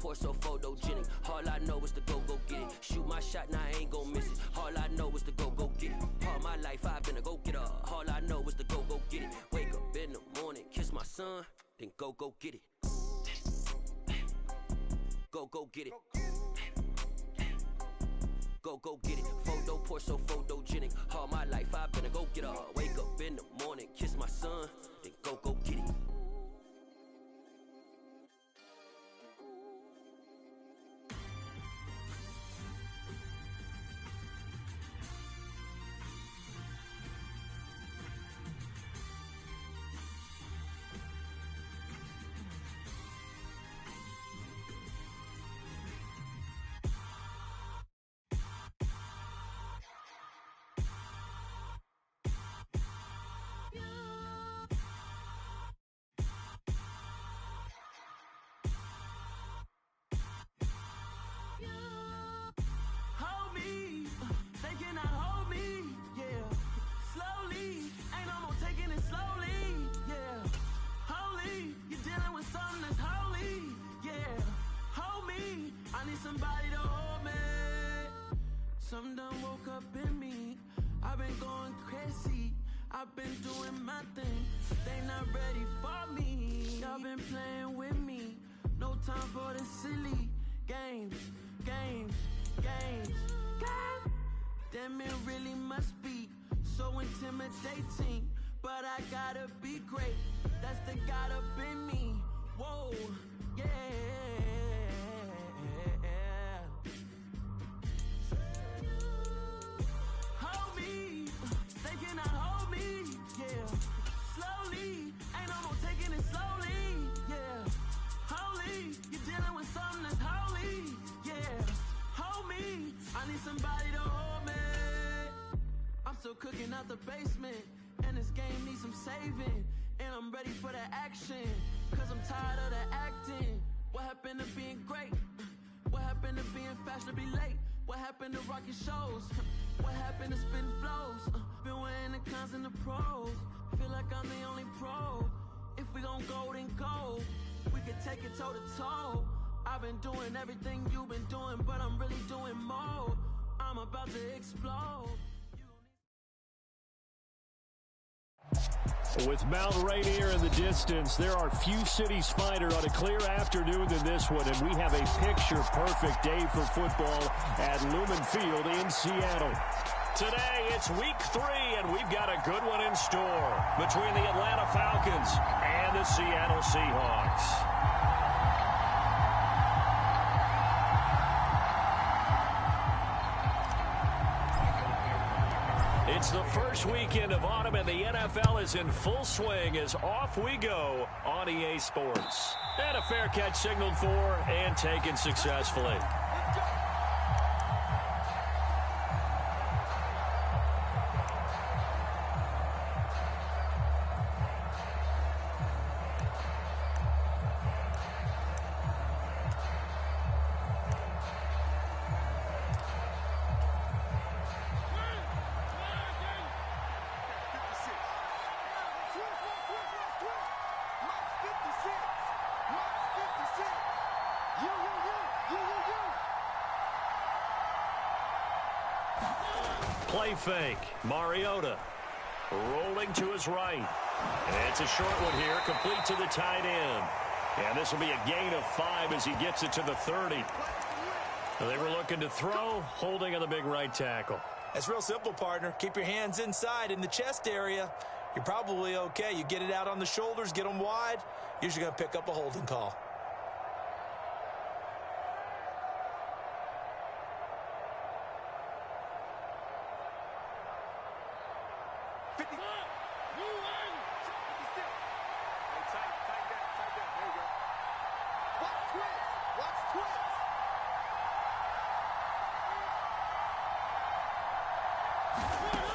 pour so photogenic. All I know is to go get it. Shoot my shot, now I ain't gon' miss it. All I know is to go get it. All my life I've been a go-getter. All I know is to go get it. Wake up in the morning, kiss my son, then go get it. Go get it. Go get it. Photo pour so photogenic. All my life I've been a go-getter. Wake up in the morning, kiss my son, then go get it. Somebody to hold me. Something done woke up in me. I've been going crazy. I've been doing my thing. They not ready for me. Y'all been playing with me. No time for the silly games. Damn, it really must be so intimidating. But I gotta be great. That's the God up in me. Whoa, yeah. Somebody to hold me. I'm still cooking out the basement, and this game needs some saving. And I'm ready for the action, cause I'm tired of the acting. What happened to being great? What happened to being fashionably late? What happened to rocking shows? What happened to spitting flows? Been wearing the cons and the pros. Feel like I'm the only pro. If we gon' go, then go. We can take it toe to toe. I've been doing everything you've been doing, but I'm really doing more. I'm about to explode. With Mount Rainier in the distance, there are few cities finer on a clear afternoon than this one, and we have a picture-perfect day for football at Lumen Field in Seattle. Today, it's week 3, and we've got a good one in store between the Atlanta Falcons and the Seattle Seahawks. It's the first weekend of autumn, and the NFL is in full swing as off we go on EA Sports. And a fair catch signaled for and taken successfully. Play fake. Mariota rolling to his right. And it's a short one here, complete to the tight end. And this will be a gain of 5 as he gets it to the 30. They were looking to throw, holding on the big right tackle. It's real simple, partner. Keep your hands inside in the chest area. You're probably okay. You get it out on the shoulders, get them wide. Usually going to pick up a holding call.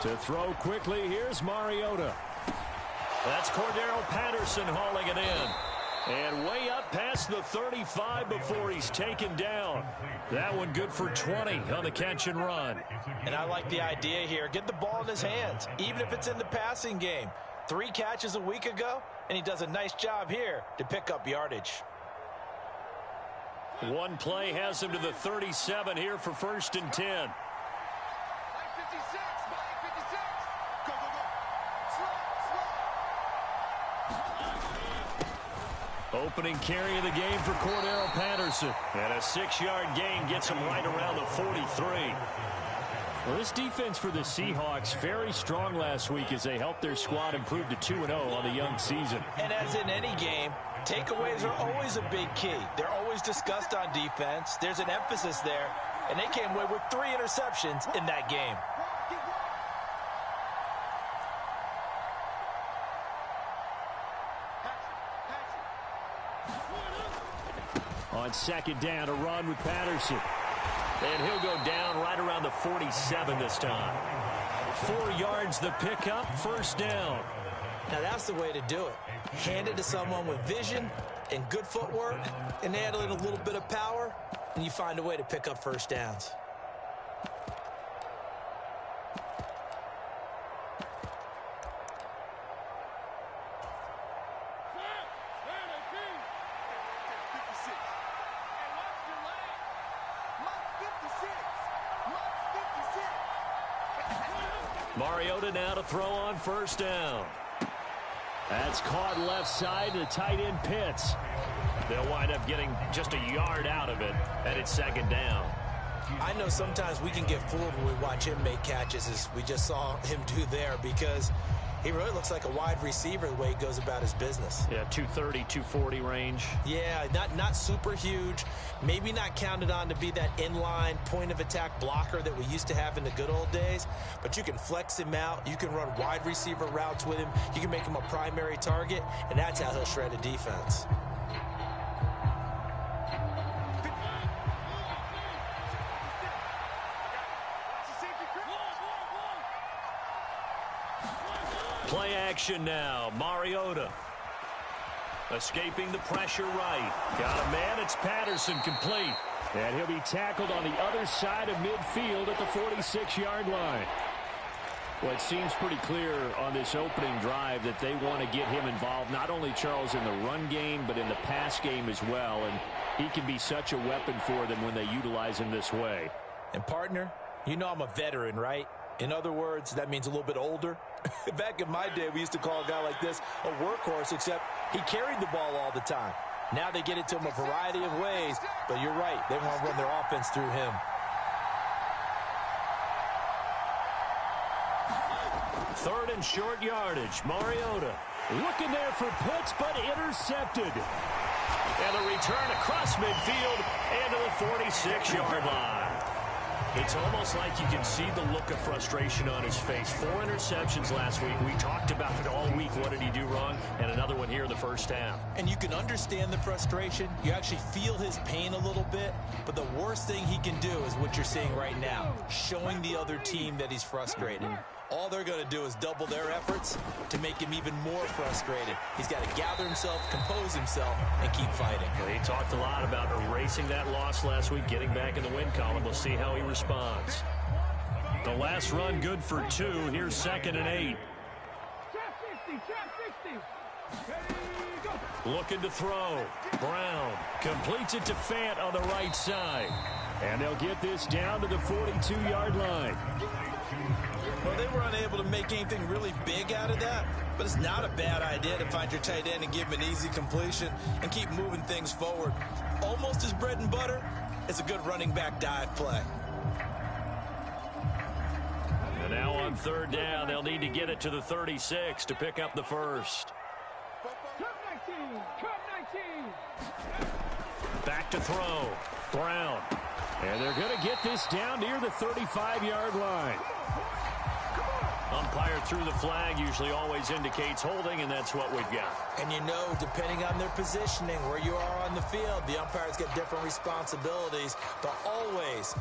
To throw quickly, here's Mariota. That's Cordero Patterson hauling it in. And way up past the 35 before he's taken down. That one good for 20 on the catch and run. And I like the idea here. Get the ball in his hands, even if it's in the passing game. 3 catches a week ago, and he does a nice job here to pick up yardage. One play has him to the 37 here for 1st and 10. Opening carry of the game for Cordero Patterson. And a 6-yard gain gets him right around the 43. Well, this defense for the Seahawks very strong last week as they helped their squad improve to 2-0 on the young season. And as in any game, takeaways are always a big key. They're always discussed on defense. There's an emphasis there, and they came away with 3 interceptions in that game. On 2nd down, a run with Patterson. And he'll go down right around the 47 this time. 4 yards the pickup, 1st down. Now that's the way to do it. Hand it to someone with vision and good footwork, and add in a little bit of power, and you find a way to pick up 1st downs. Mariota now to throw on 1st down. That's caught left side to tight end Pitts. They'll wind up getting just a yard out of it, and it's 2nd down. I know sometimes we can get fooled when we watch him make catches, as we just saw him do there, because he really looks like a wide receiver the way he goes about his business. Yeah, 230, 240 range. Yeah, not super huge. Maybe not counted on to be that inline point-of-attack blocker that we used to have in the good old days. But you can flex him out. You can run wide receiver routes with him. You can make him a primary target, and that's how he'll shred a defense. Play action now. Mariota escaping the pressure right. Got a man. It's Patterson, complete. And he'll be tackled on the other side of midfield at the 46-yard line. Well, it seems pretty clear on this opening drive that they want to get him involved, not only, Charles, in the run game, but in the pass game as well. And he can be such a weapon for them when they utilize him this way. And, partner, you know I'm a veteran, right? In other words, that means a little bit older. Back in my day, we used to call a guy like this a workhorse, except he carried the ball all the time. Now they get it to him a variety of ways, but you're right. They want to run their offense through him. Third and short yardage. Mariota looking there for Pitts, but intercepted. And a return across midfield and to the 46-yard line. It's almost like you can see the look of frustration on his face. 4 interceptions last week. We talked about it all week. What did he do wrong? And another one here in the 1st half. And you can understand the frustration. You actually feel his pain a little bit. But the worst thing he can do is what you're seeing right now, showing the other team that he's frustrated. All they're going to do is double their efforts to make him even more frustrated. He's got to gather himself, compose himself, and keep fighting. Well, he talked a lot about erasing that loss last week, getting back in the win column. We'll see how he responds. The last run good for 2. Here's 2nd and 8. Looking to throw. Brown completes it to Fant on the right side. And they'll get this down to the 42-yard line. Well, they were unable to make anything really big out of that, but it's not a bad idea to find your tight end and give him an easy completion and keep moving things forward. Almost as bread and butter as a good running back dive play. And now on 3rd down, they'll need to get it to the 36 to pick up the 1st. Back to throw. Brown. And they're going to get this down near the 35-yard line. Umpire threw the flag, usually always indicates holding, and that's what we've got. And you know, depending on their positioning, where you are on the field, the umpires get different responsibilities, but always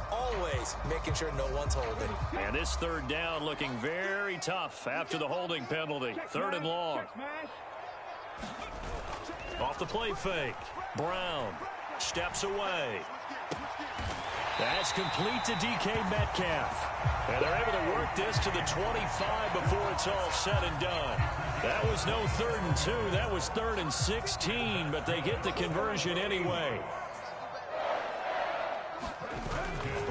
making sure no one's holding. And this 3rd down looking very tough after the holding penalty. 3rd and long. Off the play fake. Brown steps away. That's complete to DK Metcalf. And they're able to work this to the 25 before it's all said and done. That was no 3rd and 2. That was 3rd and 16, but they get the conversion anyway.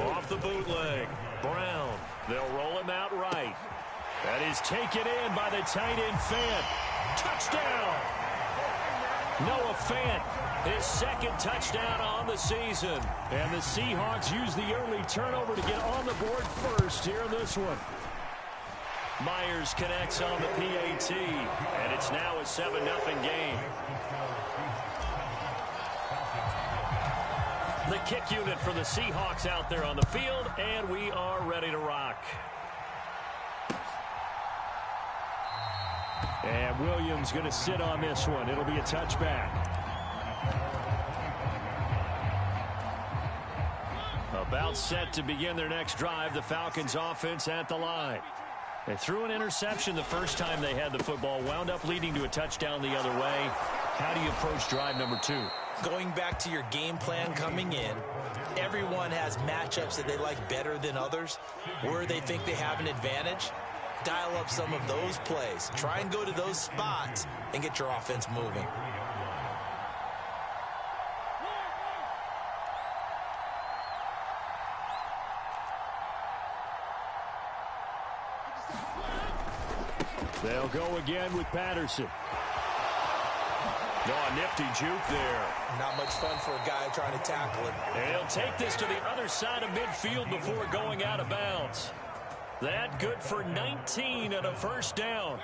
Off the bootleg. Brown. They'll roll him out right. That is taken in by the tight end Fant. Touchdown! Noah Fant, his second touchdown on the season. And the Seahawks use the early turnover to get on the board first here in this one. Myers connects on the PAT, and it's now a 7-0 game. The kick unit for the Seahawks out there on the field, and we are ready to rock. And Williams going to sit on this one. It'll be a touchback. About set to begin their next drive, the Falcons offense at the line. They threw an interception the first time they had the football, wound up leading to a touchdown the other way. How do you approach drive number 2? Going back to your game plan coming in, everyone has matchups that they like better than others, where they think they have an advantage. Dial up some of those plays. Try and go to those spots and get your offense moving. They'll go again with Patterson. Oh, a nifty juke there. Not much fun for a guy trying to tackle him. And he'll take this to the other side of midfield before going out of bounds. That good for 19 and a first down.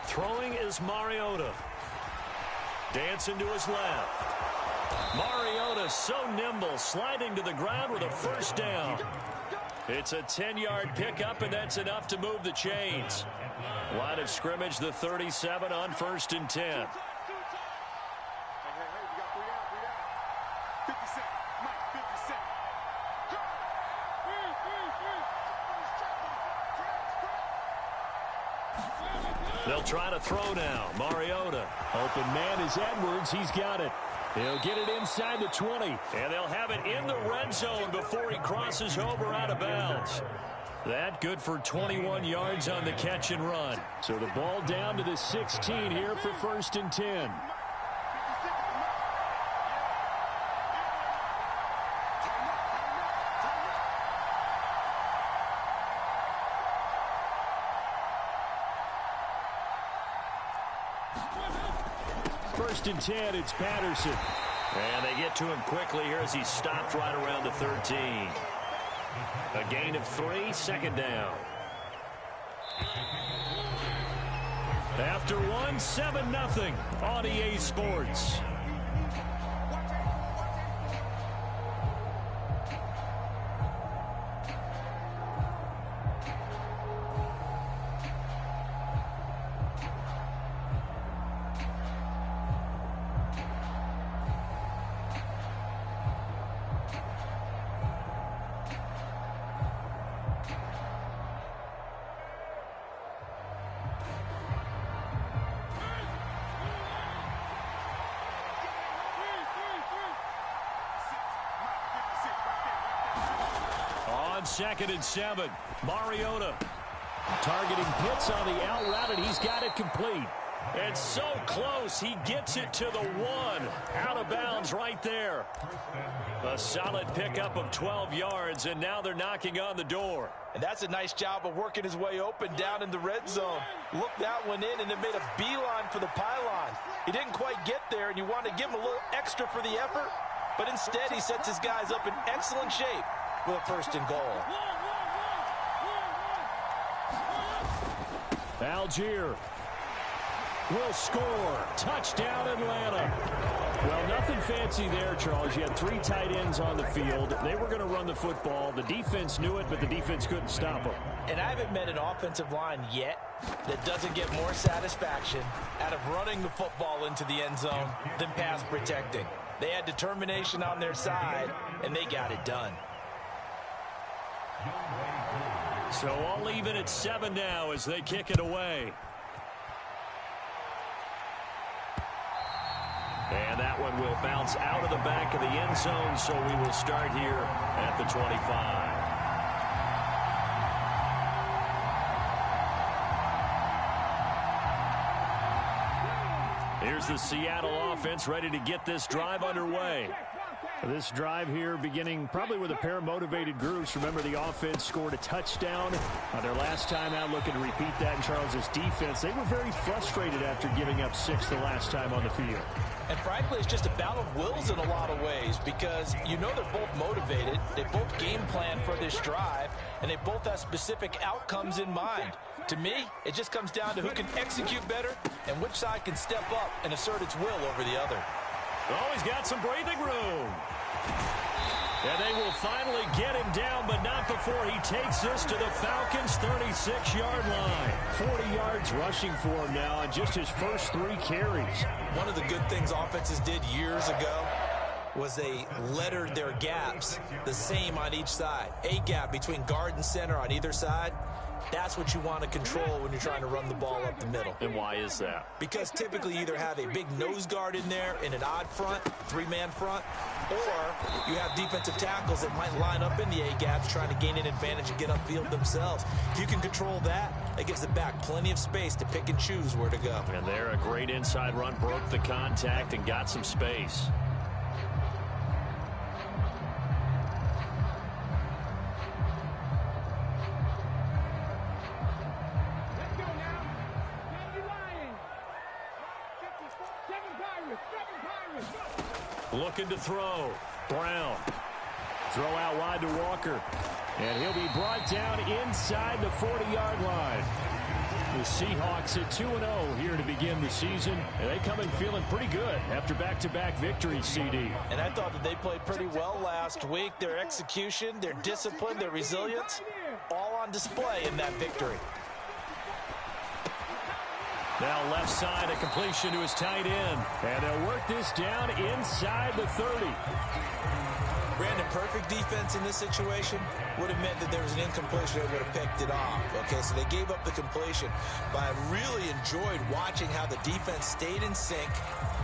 Throwing is Mariota. Dancing to his left. Mariota so nimble, sliding to the ground with a first down. It's a 10-yard pickup, and that's enough to move the chains. Line of scrimmage, the 37 on 1st and 10. They'll try to throw now. Mariota. Open man is Edwards. He's got it. He'll get it inside the 20. And they'll have it in the red zone before he crosses over out of bounds. That good for 21 yards on the catch and run. So the ball down to the 16 here for 1st and 10. First and 10, it's Patterson. And they get to him quickly here as he's stopped right around the 13. A gain of 3, 2nd down. After 1, 7-0 on EA Sports. On 2nd and 7, Mariota targeting Pitts on the out route, and he's got it complete. It's so close, he gets it to the 1. Out of bounds right there. A solid pickup of 12 yards, and now they're knocking on the door. And that's a nice job of working his way open down in the red zone. Looked that one in, and it made a beeline for the pylon. He didn't quite get there, and you want to give him a little extra for the effort, but instead he sets his guys up in excellent shape with a 1st and goal. Algier will score. Touchdown, Atlanta. Well, nothing fancy there, Charles. You had 3 tight ends on the field. They were going to run the football. The defense knew it, but the defense couldn't stop them. And I haven't met an offensive line yet that doesn't get more satisfaction out of running the football into the end zone than pass protecting. They had determination on their side, and they got it done. So I'll leave it at 7 now as they kick it away. And that one will bounce out of the back of the end zone, so we will start here at the 25. Here's the Seattle offense ready to get this drive underway. This drive here beginning probably with a pair of motivated groups. Remember, the offense scored a touchdown their last time out, looking to repeat that in Charles' defense. They were very frustrated after giving up 6 the last time on the field. And frankly, it's just a battle of wills in a lot of ways because you know they're both motivated. They both game plan for this drive, and they both have specific outcomes in mind. To me, it just comes down to who can execute better and which side can step up and assert its will over the other. Oh, he's got some breathing room. And they will finally get him down, but not before he takes this to the Falcons' 36-yard line. 40 yards rushing for him now on just his first 3 carries. One of the good things offenses did years ago was they lettered their gaps the same on each side. A gap between guard and center on either side. That's what you want to control when you're trying to run the ball up the middle. And why is that? Because typically you either have a big nose guard in there in an odd front, 3-man front, or you have defensive tackles that might line up in the A-gaps trying to gain an advantage and get upfield themselves. If you can control that, it gives the back plenty of space to pick and choose where to go. And there, a great inside run, broke the contact and got some space. Looking to throw. Brown. Throw out wide to Walker. And he'll be brought down inside the 40-yard line. The Seahawks at 2-0 here to begin the season. And they come in feeling pretty good after back-to-back victories, CD. And I thought that they played pretty well last week. Their execution, their discipline, their resilience, all on display in that victory. Now left side, a completion to his tight end. And they'll work this down inside the 30. Brandon, perfect defense in this situation would have meant that there was an incompletion. They would have picked it off. Okay, so they gave up the completion. But I really enjoyed watching how the defense stayed in sync,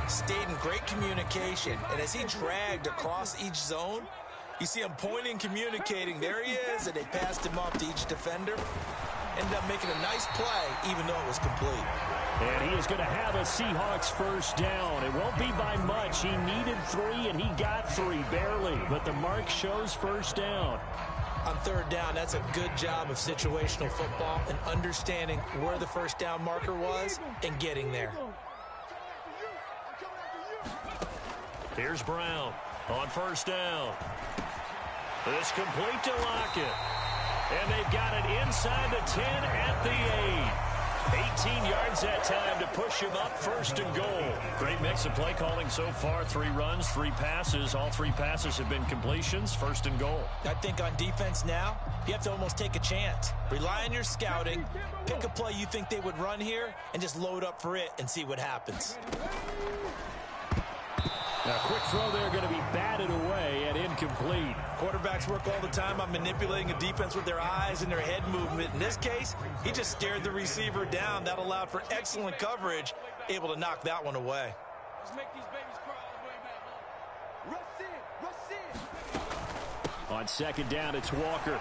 stayed in great communication. And as he dragged across each zone, you see him pointing, communicating. There he is, and they passed him off to each defender. Ended up making a nice play, even though it was complete. And he is going to have a Seahawks first down. It won't be by much. He needed 3, and he got 3, barely. But the mark shows first down. On third down, that's a good job of situational football and understanding where the first down marker was and getting there. Here's Brown on first down. This complete to Lockett. And they've got it inside the 10 at the 8. 18 yards that time to push him up, first and goal. Great mix of play calling so far. 3 runs, 3 passes. All 3 passes have been completions, first and goal. I think on defense now, you have to almost take a chance. Rely on your scouting. Pick a play you think they would run here and just load up for it and see what happens. Now, quick throw there, going to be batted away and incomplete. Quarterbacks work all the time on manipulating a defense with their eyes and their head movement. In this case, he just stared the receiver down. That allowed for excellent coverage, able to knock that one away. Let's make these babies cry all the way back. Rush in. On second down, it's Walker.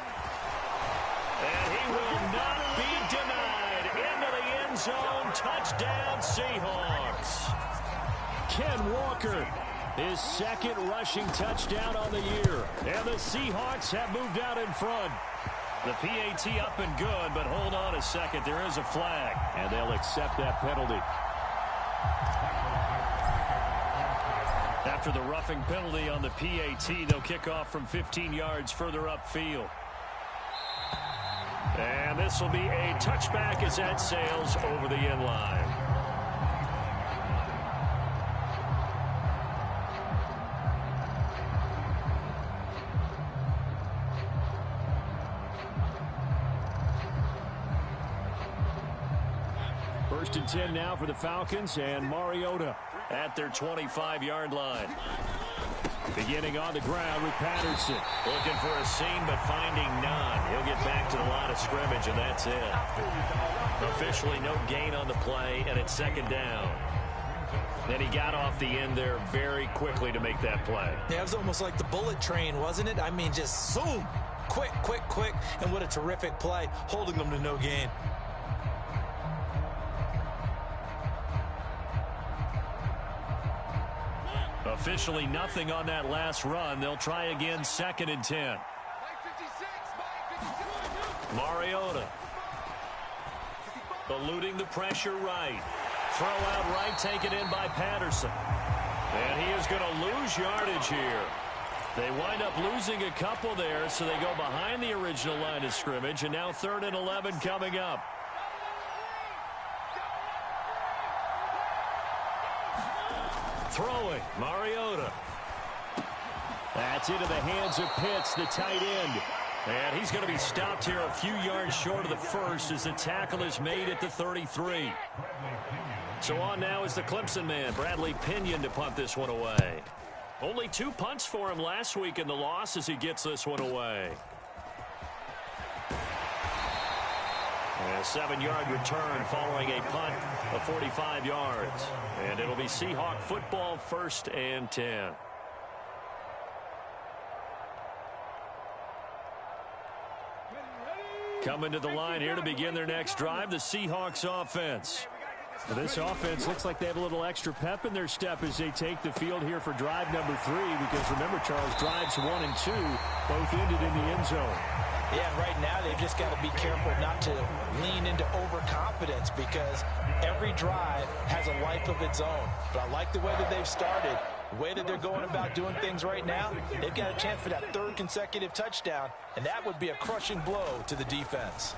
And he will not be denied. Into the end zone. Touchdown, Seahawks. Ken Walker, his second rushing touchdown on the year. And the Seahawks have moved out in front. The PAT up and good, but hold on a second. There is a flag, and they'll accept that penalty. After the roughing penalty on the PAT, they'll kick off from 15 yards further upfield. And this will be a touchback as that sails over the end line. First and 10 now for the Falcons, and Mariota at their 25-yard line. Beginning on the ground with Patterson. Looking for a seam, but finding none. He'll get back to the line of scrimmage, and that's it. Officially no gain on the play, and it's second down. Then he got off the end there very quickly to make that play. Yeah, it was almost like the bullet train, wasn't it? I mean, just zoom. Quick, quick, quick. And what a terrific play, holding them to no gain. Officially nothing on that last run. They'll try again, 2nd and 10. Mariota. Eluding the pressure right. Throw out right, taken in by Patterson. And he is going to lose yardage here. They wind up losing a couple there, so they go behind the original line of scrimmage, and now 3rd and 11 coming up. Throwing, Mariota. That's into the hands of Pitts, the tight end. And he's going to be stopped here a few yards short of the first as the tackle is made at the 33. So on now is the Clemson man, Bradley Pinion, to punt this one away. Only 2 punts for him last week in the loss as he gets this one away. And a 7-yard return following a punt of 45 yards. And it'll be Seahawk football, 1st and 10. Coming to the line here to begin their next drive, the Seahawks offense. This offense looks like they have a little extra pep in their step as they take the field here for drive number 3, because remember, Charles, drives 1 and 2 both ended in the end zone. Yeah, and right now they've just got to be careful not to lean into overconfidence, because every drive has a life of its own. But I like the way that they've started, the way that they're going about doing things right now. They've got a chance for that 3rd consecutive touchdown, and that would be a crushing blow to the defense.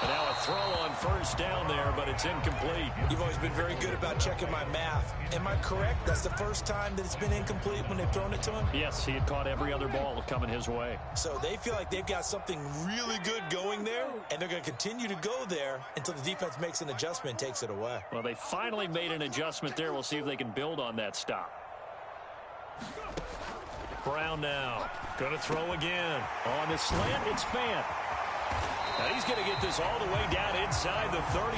And now a throw on 1st down there, but it's incomplete. You've always been very good about checking my math. Am I correct? That's the first time that it's been incomplete when they've thrown it to him? Yes, he had caught every other ball coming his way. So they feel like they've got something really good going there, and they're going to continue to go there until the defense makes an adjustment and takes it away. Well, they finally made an adjustment there. We'll see if they can build on that stop. Brown now. Going to throw again. On the slant, it's Fant. Now he's going to get this all the way down inside the 35.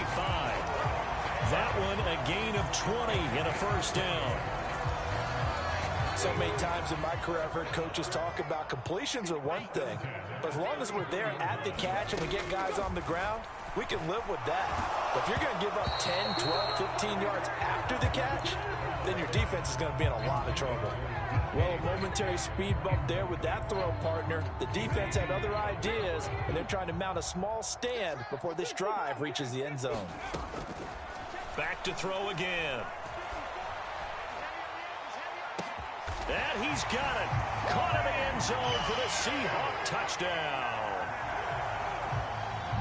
That one a gain of 20 and a 1st down. So many times in my career I've heard coaches talk about completions are one thing, but as long as we're there at the catch and we get guys on the ground, we can live with that. But if you're going to give up 10, 12, 15 yards after the catch, then your defense is going to be in a lot of trouble. Well, a momentary speed bump there with that throw partner. The defense had other ideas, and they're trying to mount a small stand before this drive reaches the end zone. Back to throw again. And he's got it. Caught in the end zone for the Seahawk touchdown.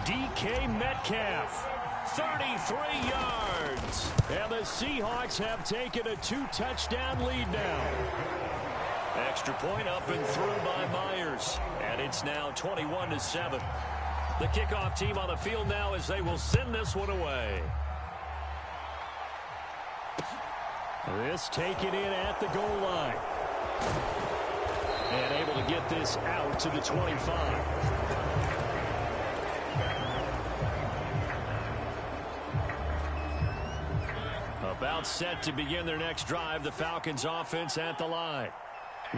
DK Metcalf, 33 yards. And the Seahawks have taken a 2-touchdown lead now. Extra point up and through by Myers. And it's now 21-7. The kickoff team on the field now as they will send this one away. This taken in at the goal line. And able to get this out to the 25. About set to begin their next drive, the Falcons offense at the line.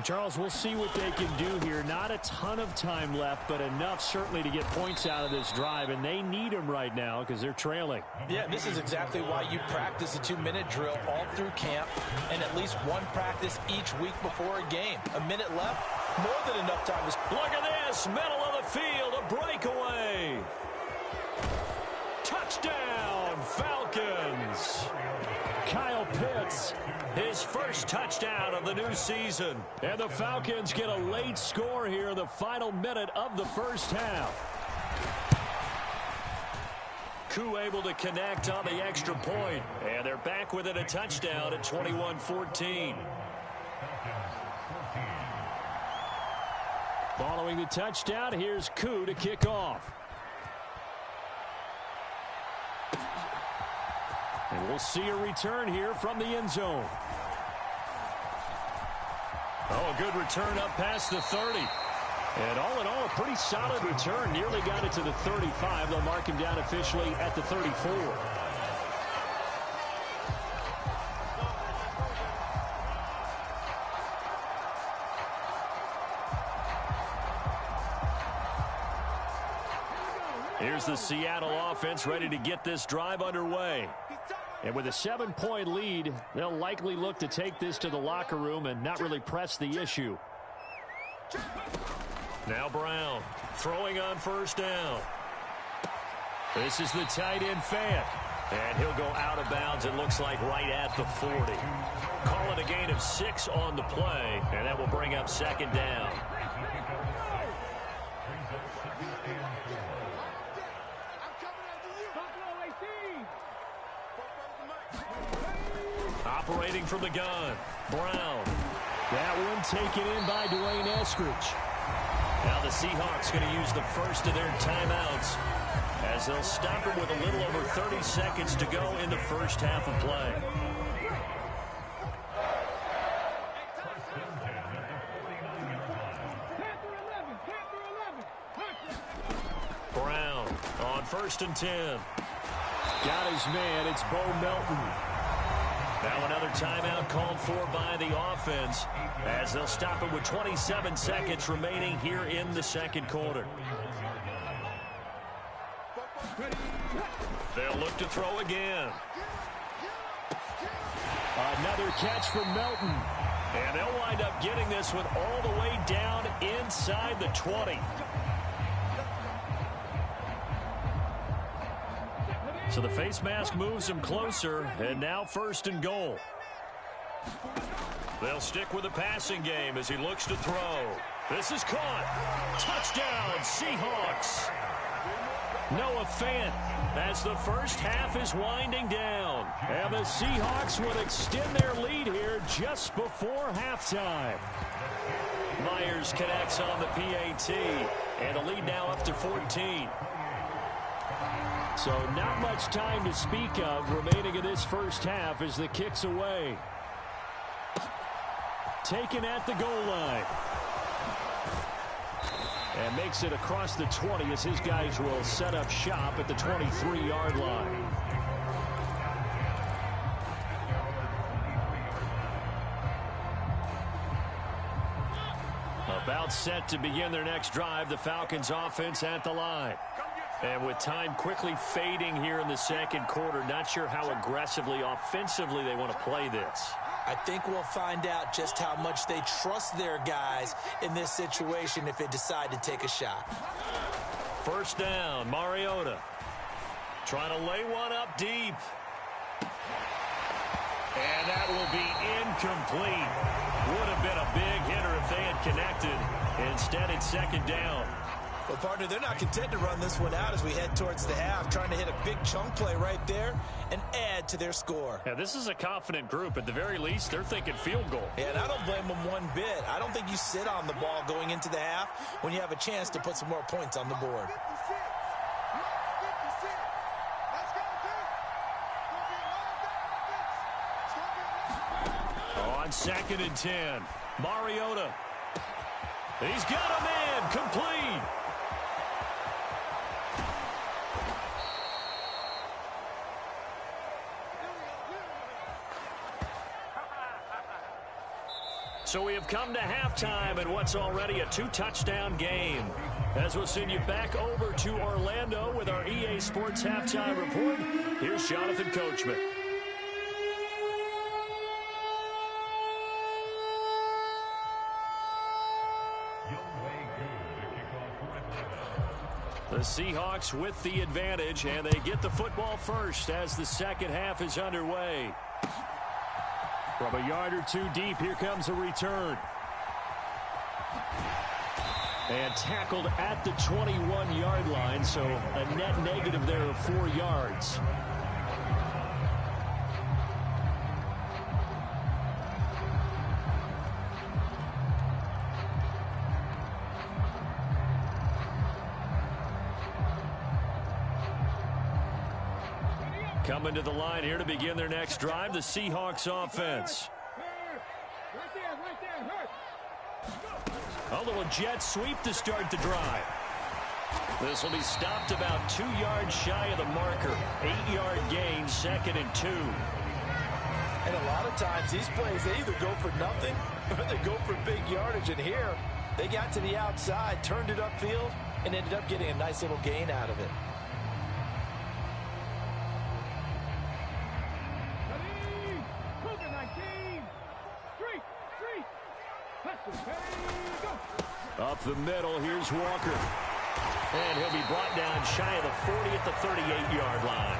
Charles, we'll see what they can do here. Not a ton of time left, but enough certainly to get points out of this drive, and they need them right now because they're trailing. Yeah, this is exactly why you practice a 2-minute drill all through camp and at least one practice each week before a game. A minute left, more than enough time to... Look at this, middle of the field, a breakaway. Touchdown, Falcons. Kyle Pitts, his first touchdown of the new season. And the Falcons get a late score here in the final minute of the first half. Koo able to connect on the extra point. And they're back within a touchdown at 21-14. Following the touchdown, here's Koo to kick off. And we'll see a return here from the end zone. Oh, a good return up past the 30. And all in all, a pretty solid return. Nearly got it to the 35. They'll mark him down officially at the 34. Here's the Seattle offense ready to get this drive underway. And with a 7-point lead, they'll likely look to take this to the locker room and not really press the issue. Now Brown throwing on first down. This is the tight end Fant. And he'll go out of bounds, it looks like, right at the 40. Call it a gain of 6 on the play, and that will bring up second down. Operating from the gun, Brown. That one taken in by Dwayne Eskridge. Now the Seahawks going to use the first of their timeouts as they'll stop him with a little over 30 seconds to go in the first half of play. Brown on first and 10. Got his man. It's Bo Melton. Now another timeout called for by the offense as they'll stop it with 27 seconds remaining here in the second quarter. They'll look to throw again. Another catch from Melton. And they'll wind up getting this one all the way down inside the 20. So the face mask moves him closer, and now first and goal. They'll stick with the passing game as he looks to throw. This is caught. Touchdown, Seahawks. Noah Fant as the first half is winding down. And the Seahawks will extend their lead here just before halftime. Myers connects on the PAT, and the lead now up to 14. So not much time to speak of remaining in this first half as the kick's away. Taken at the goal line. And makes it across the 20 as his guys will set up shop at the 23-yard line. About set to begin their next drive, the Falcons offense at the line. And with time quickly fading here in the second quarter, not sure how aggressively, offensively they want to play this. I think we'll find out just how much they trust their guys in this situation if they decide to take a shot. First down, Mariota. Trying to lay one up deep. And that will be incomplete. Would have been a big hitter if they had connected. Instead, it's second down. Well, partner, they're not content to run this one out as we head towards the half, trying to hit a big chunk play right there and add to their score. Yeah, this is a confident group. At the very least, they're thinking field goal. Yeah, and I don't blame them one bit. I don't think you sit on the ball going into the half when you have a chance to put some more points on the board. On second and 10, Mariota. He's got a man, complete. So we have come to halftime in what's already a 2-touchdown game. As we'll send you back over to Orlando with our EA Sports Halftime Report, here's Jonathan Coachman. The Seahawks with the advantage, and they get the football first as the second half is underway. From a yard or two deep, here comes a return. And tackled at the 21-yard line, so a net negative there of 4 yards. Coming to the line here to begin their next drive, the Seahawks offense. A little jet sweep to start the drive. This will be stopped about 2 yards shy of the marker. 8-yard gain, second and 2. And a lot of times these plays, they either go for nothing or they go for big yardage. And here, they got to the outside, turned it upfield, and ended up getting a nice little gain out of it. the middle. Here's Walker. And he'll be brought down shy of the 40 at the 38-yard line.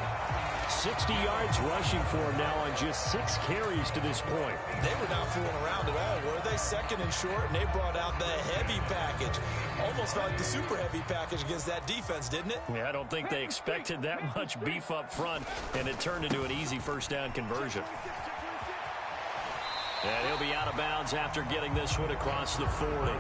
60 yards rushing for him now on just 6 carries to this point. They were not fooling around at all, were they? Second and short, and they brought out the heavy package. Almost like the super heavy package against that defense, didn't it? Yeah, I don't think they expected that much beef up front, and it turned into an easy first down conversion. And he'll be out of bounds after getting this one across the 40.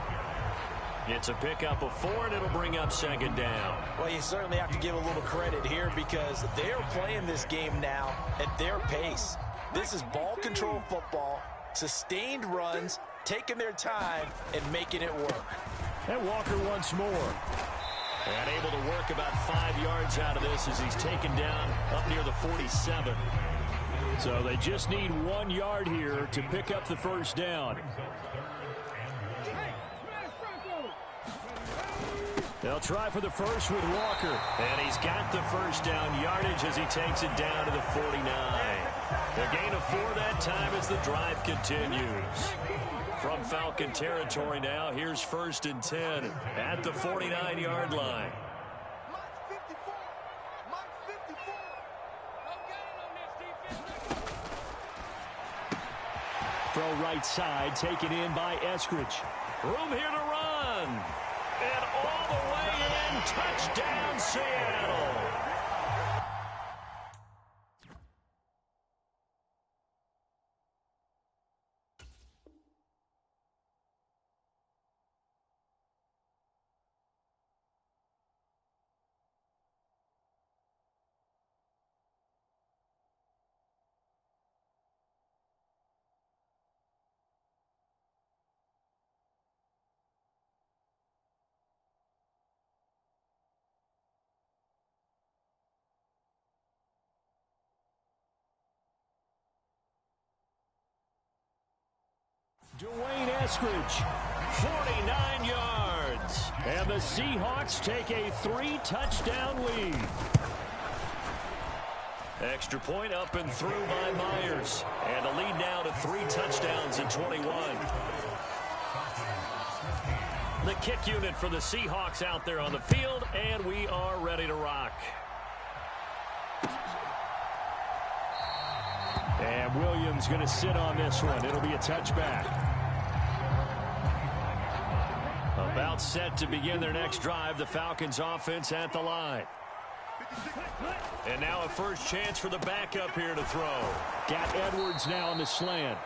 It's a pickup of 4, and it'll bring up second down. Well, you certainly have to give a little credit here because they're playing this game now at their pace. This is ball control football, sustained runs, taking their time, and making it work. And Walker once more. And able to work about 5 yards out of this as he's taken down up near the 47. So they just need 1 yard here to pick up the first down. They'll try for the first with Walker. And he's got the first down yardage as he takes it down to the 49. A gain of 4 that time as the drive continues. From Falcon territory now, here's 1st and 10 at the 49-yard line. Throw right side, taken in by Eskridge. Room here to run. And all the way in, touchdown Seattle. Dwayne Eskridge, 49 yards. And the Seahawks take a 3-touchdown lead. Extra point up and through by Myers. And a lead now to 3 touchdowns in 21. The kick unit for the Seahawks out there on the field, and we are ready to rock. And Williams going to sit on this one. It'll be a touchback. About set to begin their next drive. The Falcons offense at the line. And now a first chance for the backup here to throw. Got Edwards now on the slant.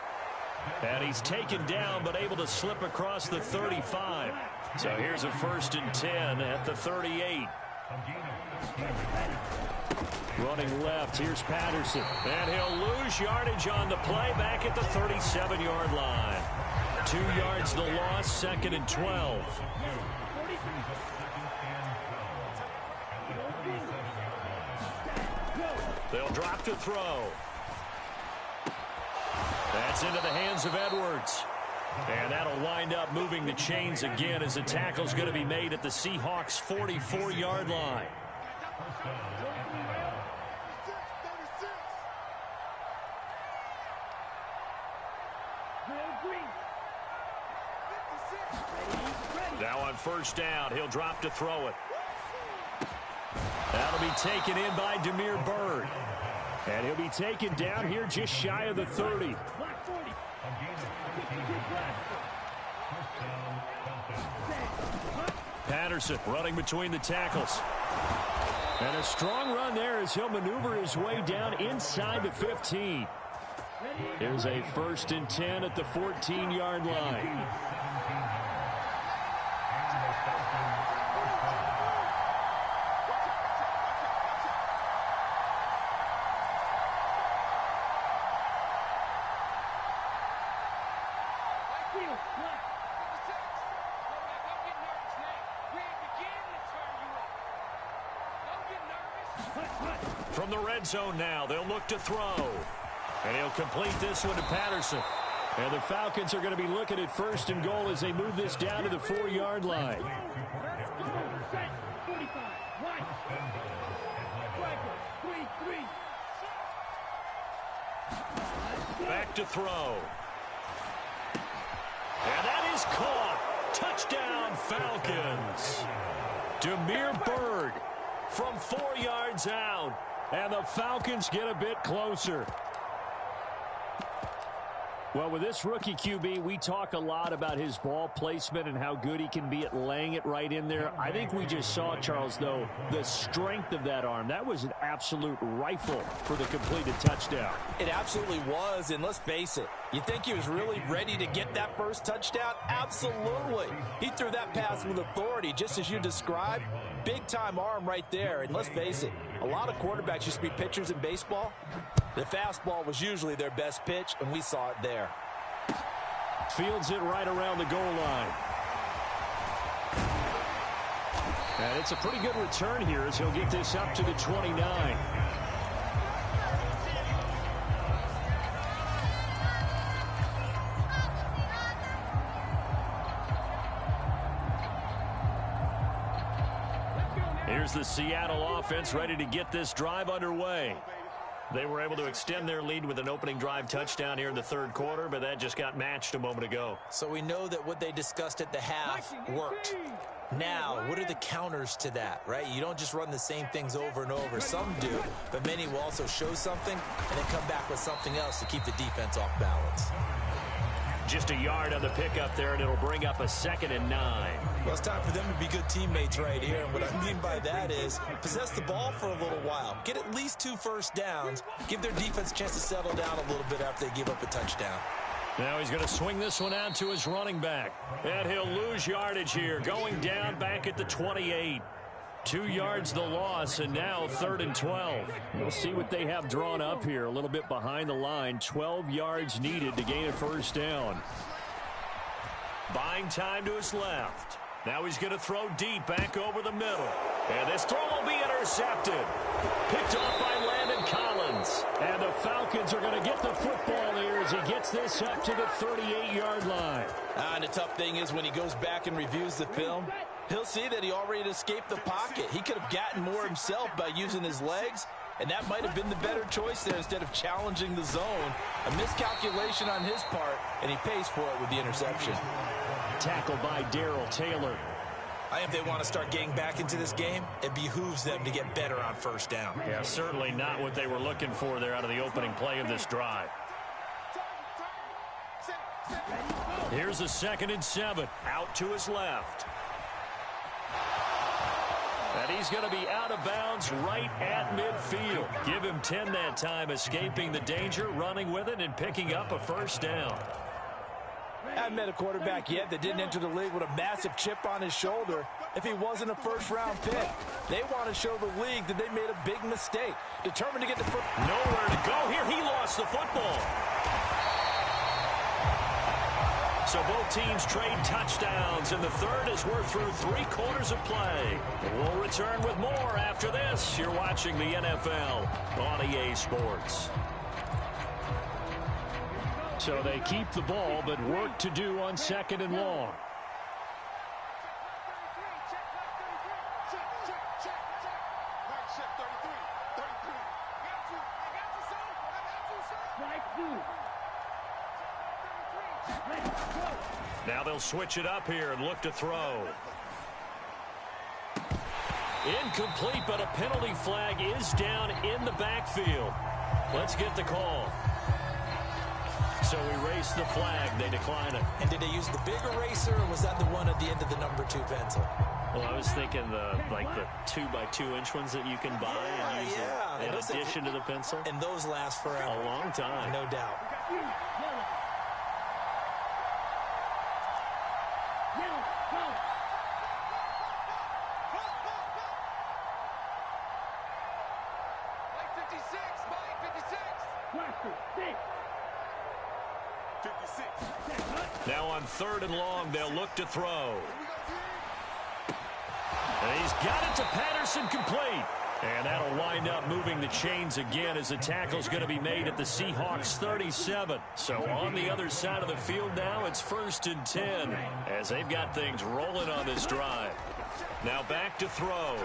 And he's taken down but able to slip across the 35. So here's a 1st and 10 at the 38. Running left, here's Patterson. And he'll lose yardage on the play back at the 37-yard line. 2 yards the loss, 2nd and 12. They'll drop to throw. That's into the hands of Edwards. And that'll wind up moving the chains again as the tackle's going to be made at the Seahawks' 44-yard line. Now on first down, he'll drop to throw it. That'll be taken in by Damiere Byrd. And he'll be taken down here just shy of the 30. Patterson running between the tackles. And a strong run there as he'll maneuver his way down inside the 15. Here's a 1st and 10 at the 14-yard line. From the red zone now, they'll look to throw. And he'll complete this one to Patterson. And the Falcons are going to be looking at 1st and goal as they move this down to the 4-yard line. Back to throw. And that is caught. Touchdown, Falcons. Damiere Byrd from 4 yards out. And the Falcons get a bit closer. Well, with this rookie QB, we talk a lot about his ball placement and how good he can be at laying it right in there. I think we just saw, Charles, though, the strength of that arm. That was an absolute rifle for the completed touchdown. It absolutely was, and let's face it, you think he was really ready to get that first touchdown? Absolutely. He threw that pass with authority, just as you described. Big-time arm right there, and let's face it, a lot of quarterbacks used to be pitchers in baseball. The fastball was usually their best pitch, and we saw it there. Fields it right around the goal line. And it's a pretty good return here as he'll get this up to the 29. Here's the Seattle offense ready to get this drive underway. They were able to extend their lead with an opening drive touchdown here in the third quarter, but that just got matched a moment ago. So we know that what they discussed at the half worked. Now, what are the counters to that, right? You don't just run the same things over and over. Some do, but many will also show something and then come back with something else to keep the defense off balance. Just a yard on the pickup there, and it'll bring up a 2nd and 9. Well, it's time for them to be good teammates right here. And what I mean by that is possess the ball for a little while. Get at least 2 first downs. Give their defense a chance to settle down a little bit after they give up a touchdown. Now he's going to swing this one out to his running back. And he'll lose yardage here, going down back at the 28. 2 yards the loss, and now 3rd and 12. We'll see what they have drawn up here. A little bit behind the line. 12 yards needed to gain a first down. Buying time to his left. Now he's going to throw deep back over the middle. And this throw will be intercepted. Picked off by Landon Collins. And the Falcons are going to get the football here as he gets this up to the 38-yard line. And the tough thing is when he goes back and reviews the film, he'll see that he already escaped the pocket. He could have gotten more himself by using his legs, and that might have been the better choice there instead of challenging the zone. A miscalculation on his part, and he pays for it with the interception. Tackled by Darrell Taylor. I think if they want to start getting back into this game, it behooves them to get better on first down. Yeah, certainly not what they were looking for there out of the opening play of this drive. Here's a 2nd and 7. Out to his left. And he's going to be out of bounds right at midfield. Give him 10 that time, escaping the danger, running with it, and picking up a first down. I haven't met a quarterback yet that didn't enter the league with a massive chip on his shoulder if he wasn't a first-round pick. They want to show the league that they made a big mistake. Determined to get the first. Nowhere to go here. He lost the football. So both teams trade touchdowns, and the third as we're through 3 quarters of play. We'll return with more after this. You're watching the NFL on EA Sports. So they keep the ball, but work to do on 2nd and long. Now they'll switch it up here and look to throw. Incomplete, but a penalty flag is down in the backfield. Let's get the call. So we race the flag. They decline it. And did they use the big eraser, or was that the one at the end of the number 2 pencil? Well, I was thinking the 2x2-inch ones that you can buy and use in addition to the pencil. And those last forever. A long time. No doubt. Now on 3rd and long, they'll look to throw. And he's got it to Patterson, complete. And that'll wind up moving the chains again as the tackle's going to be made at the Seahawks 37. So on the other side of the field now, it's 1st and 10 as they've got things rolling on this drive. Now back to throw.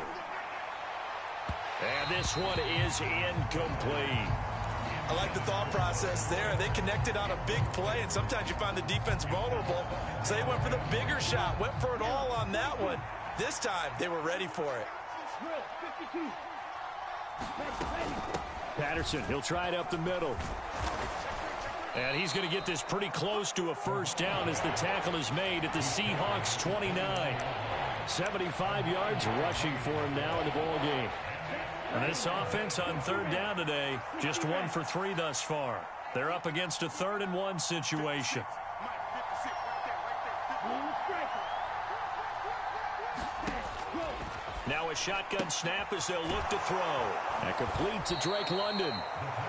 And this one is incomplete. I like the thought process there. They connected on a big play, and sometimes you find the defense vulnerable. So they went for the bigger shot, went for it all on that one. This time, they were ready for it. Patterson, he'll try it up the middle. And he's going to get this pretty close to a first down as the tackle is made at the Seahawks 29. 75 yards rushing for him now in the ball game. And this offense on third down today, just 1 for 3 thus far. They're up against a 3rd-and-1 situation. Now a shotgun snap as they'll look to throw. And complete to Drake London.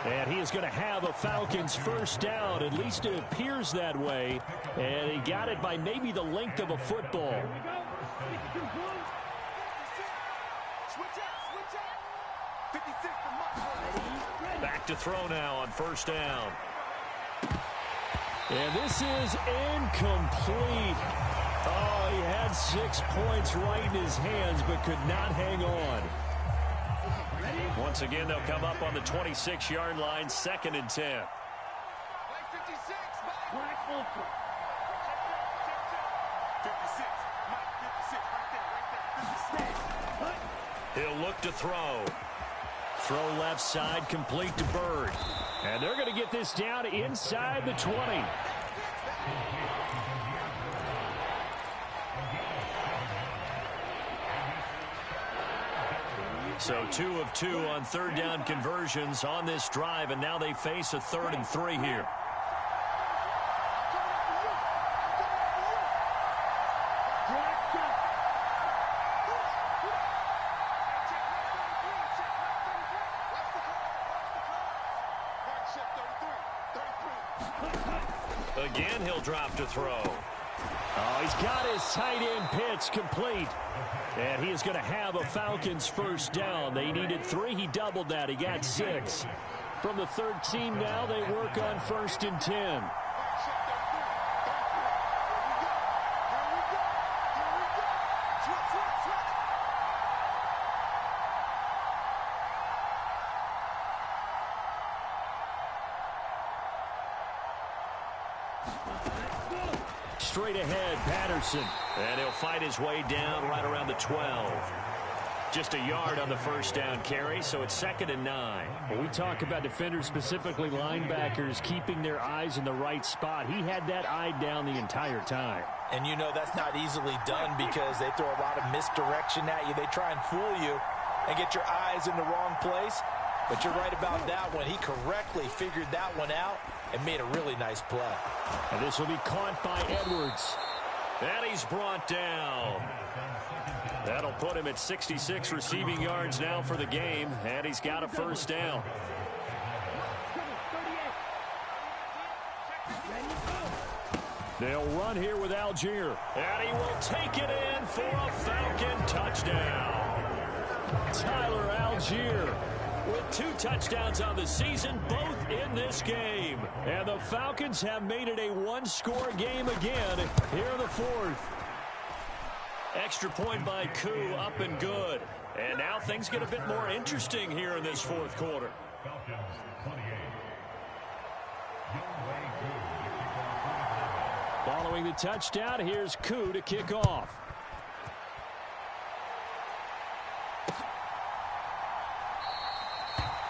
And he is going to have a Falcons first down. At least it appears that way. And he got it by maybe the length of a football. Back to throw now on first down. And this is incomplete. Oh, he had 6 points right in his hands, but could not hang on. Once again, they'll come up on the 26-yard line, 2nd and 10. He'll look to throw. Throw left side, complete to Bird. And they're going to get this down inside the 20. So 2 of 2 on third down conversions on this drive, and now they face a 3rd and 3 here. Again, he'll drop to throw. Oh, he's got his tight end pitch complete. And he is going to have a Falcons first down. They needed 3. He doubled that. He got 6. From the 13 now, they work on 1st and 10. Straight ahead, Patterson. And he'll fight his way down right around the 12. Just a yard on the first down carry, so it's 2nd and 9. When we talk about defenders, specifically linebackers, keeping their eyes in the right spot, he had that eye down the entire time. And you know that's not easily done because they throw a lot of misdirection at you. They try and fool you and get your eyes in the wrong place. But you're right about that one. He correctly figured that one out and made a really nice play. And this will be caught by Edwards. And he's brought down. That'll put him at 66 receiving yards now for the game. And he's got a first down. They'll run here with Algier. And he will take it in for a Falcon touchdown. Tyler Algier with 2 touchdowns on the season, both in this game. And the Falcons have made it a 1-score game again here in the 4th. Extra point by Koo, up and good. And now things get a bit more interesting here in this 4th quarter. Following the touchdown, here's Koo to kick off.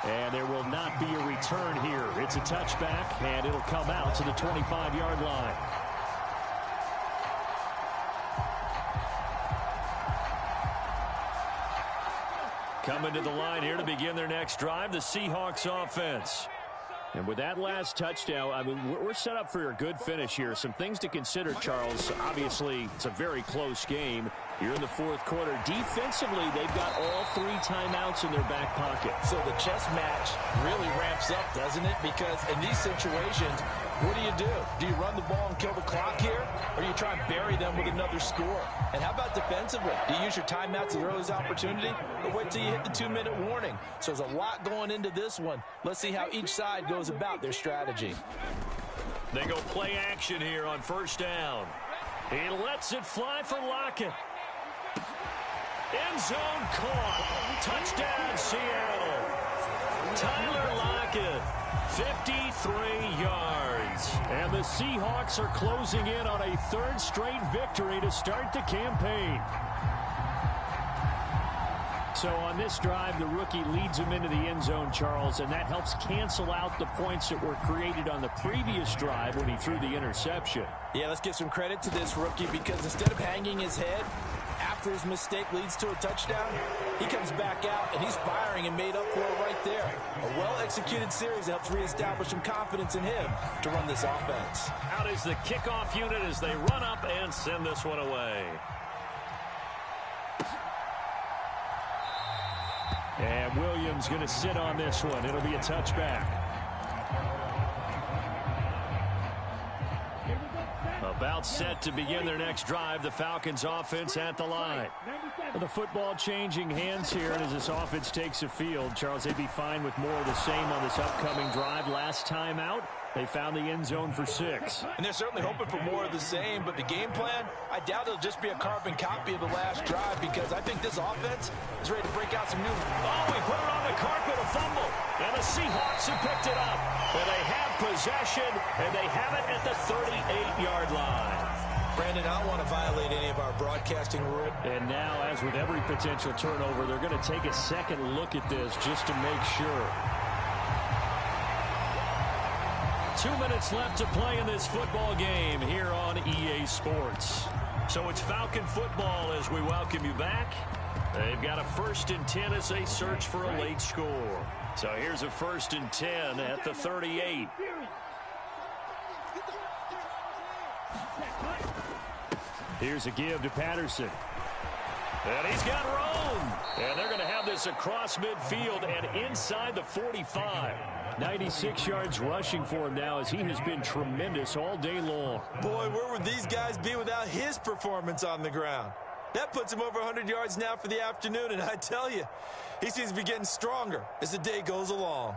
And there will not be a return here. It's a touchback, and it'll come out to the 25-yard line. Coming to the line here to begin their next drive, the Seahawks offense. And with that last touchdown, I mean, we're set up for a good finish here. Some things to consider, Charles. Obviously, it's a very close game. Here in the 4th quarter, defensively, they've got all 3 timeouts in their back pocket. So the chess match really ramps up, doesn't it? Because in these situations, what do? Do you run the ball and kill the clock here? Or do you try and bury them with another score? And how about defensively? Do you use your timeouts at the earliest opportunity? Or wait till you hit the 2-minute warning? So there's a lot going into this one. Let's see how each side goes about their strategy. They go play action here on first down. He lets it fly for Lockett. End zone caught. Touchdown, Seattle. Tyler Lockett, the Seahawks are closing in on a third straight victory to start the campaign. So on this drive, the rookie leads him into the end zone, Charles, and that helps cancel out the points that were created on the previous drive when he threw the interception. Yeah, let's give some credit to this rookie because instead of hanging his head after his mistake leads to a touchdown, he comes back out and he's firing and made up for it right there. A well-executed series helps reestablish some confidence in him to run this offense. Out is the kickoff unit as they run up and send this one away. And Williams going to sit on this one. It'll be a touchback. About set to begin their next drive. The Falcons offense at the line. The football changing hands here, and as this offense takes the field, Charles, they'd be fine with more of the same on this upcoming drive. Last time out, they found the end zone for 6. And they're certainly hoping for more of the same, but the game plan, I doubt it'll just be a carbon copy of the last drive because I think this offense is ready to break out some new... Oh, he put it on the carpet, a fumble. And the Seahawks have picked it up. And they have possession, and they have it at the 38-yard line. Brandon, I don't want to violate any of our broadcasting rule. And now, as with every potential turnover, they're going to take a second look at this just to make sure. 2 minutes left to play in this football game here on EA Sports. So it's Falcon football as we welcome you back. They've got a 1st and 10 as they search for a late score. So here's a 1st and 10 at the 38. Here's a give to Patterson. And he's got room. And they're going to have this across midfield and inside the 45. 96 yards rushing for him now as he has been tremendous all day long. Boy, where would these guys be without his performance on the ground? That puts him over 100 yards now for the afternoon, and I tell you, he seems to be getting stronger as the day goes along.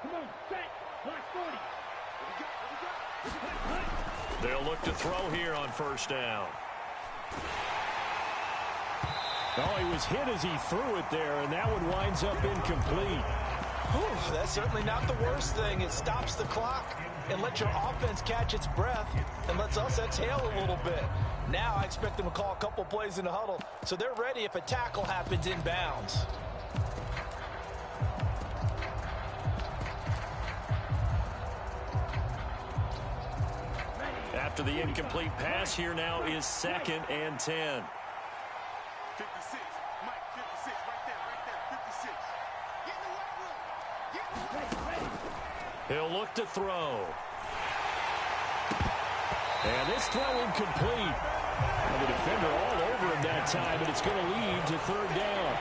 Come on, set, block 40. They'll look to throw here on 1st down. Oh, he was hit as he threw it there, and that one winds up incomplete. Whew, that's certainly not the worst thing. It stops the clock and lets your offense catch its breath and lets us exhale a little bit. Now I expect them to call a couple plays in the huddle so they're ready if a tackle happens inbounds. After the incomplete pass, here now is 2nd and 10. 56, Mike, 56, right there, 56. He'll look to throw. And this throw incomplete. And the defender all over him that time, and it's going to lead to 3rd down.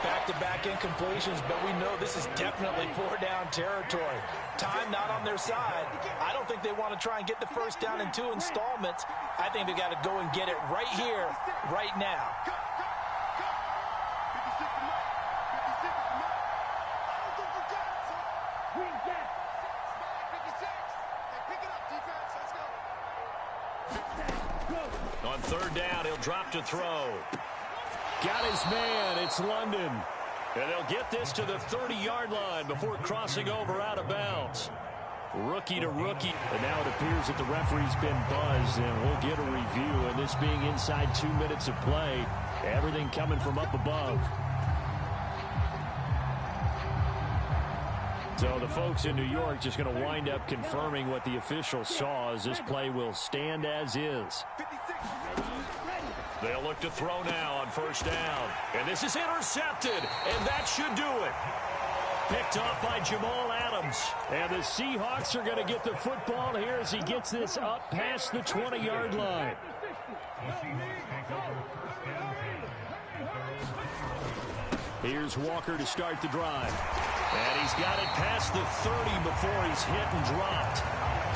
Back-to-back incompletions, but we know this is definitely 4-down territory. Time not on their side. I don't think they want to try and get the 1st down in 2 installments. I think they got to go and get it right here, right now. On 3rd down, he'll drop to throw. Got his man. It's London. And they'll get this to the 30-yard line before crossing over out of bounds. Rookie to rookie. And now it appears that the referee's been buzzed, and we'll get a review. And this being inside 2 minutes of play, everything coming from up above. So the folks in New York just going to wind up confirming what the official saw as this play will stand as is. They'll look to throw now on 1st down. And this is intercepted, and that should do it. Picked off by Jamal Adams. And the Seahawks are going to get the football here as he gets this up past the 20-yard line. Here's Walker to start the drive. And he's got it past the 30 before he's hit and dropped.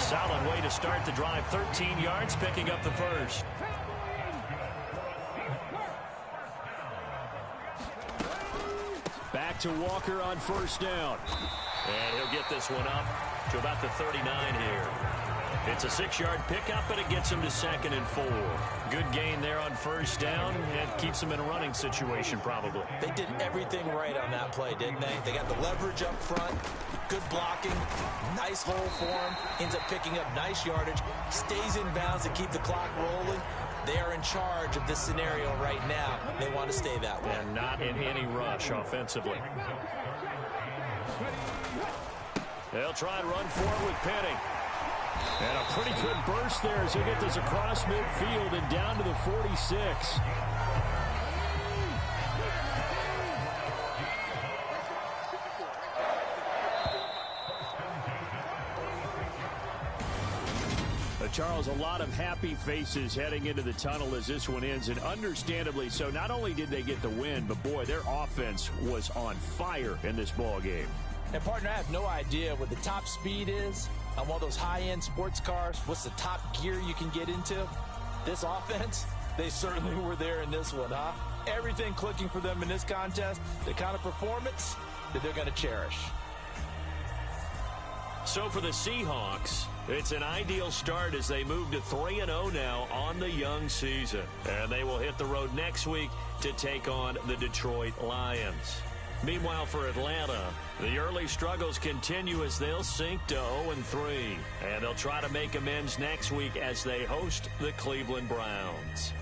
Solid way to start the drive. 13 yards, picking up the 1st. Back to Walker on 1st down. And he'll get this one up to about the 39 here. It's a 6-yard pickup, and it gets him to 2nd and 4. Good gain there on first down. It keeps him in a running situation, probably. They did everything right on that play, didn't they? They got the leverage up front, good blocking, nice hole for him, ends up picking up nice yardage, stays in bounds to keep the clock rolling. They are in charge of this scenario right now. They want to stay that way. And not in any rush offensively. They'll try and run for it with Penning. And a pretty good burst there as they get this across midfield and down to the 46. Charles, a lot of happy faces heading into the tunnel as this one ends, and understandably so. Not only did they get the win, but boy, their offense was on fire in this ball game. And partner, I have no idea what the top speed is on one of those high-end sports cars. What's the top gear you can get into? This offense, they certainly were there in this one, huh? Everything clicking for them in this contest, the kind of performance that they're going to cherish. So for the Seahawks, it's an ideal start as they move to 3-0 now on the young season. And they will hit the road next week to take on the Detroit Lions. Meanwhile, for Atlanta, the early struggles continue as they'll sink to 0-3. And they'll try to make amends next week as they host the Cleveland Browns.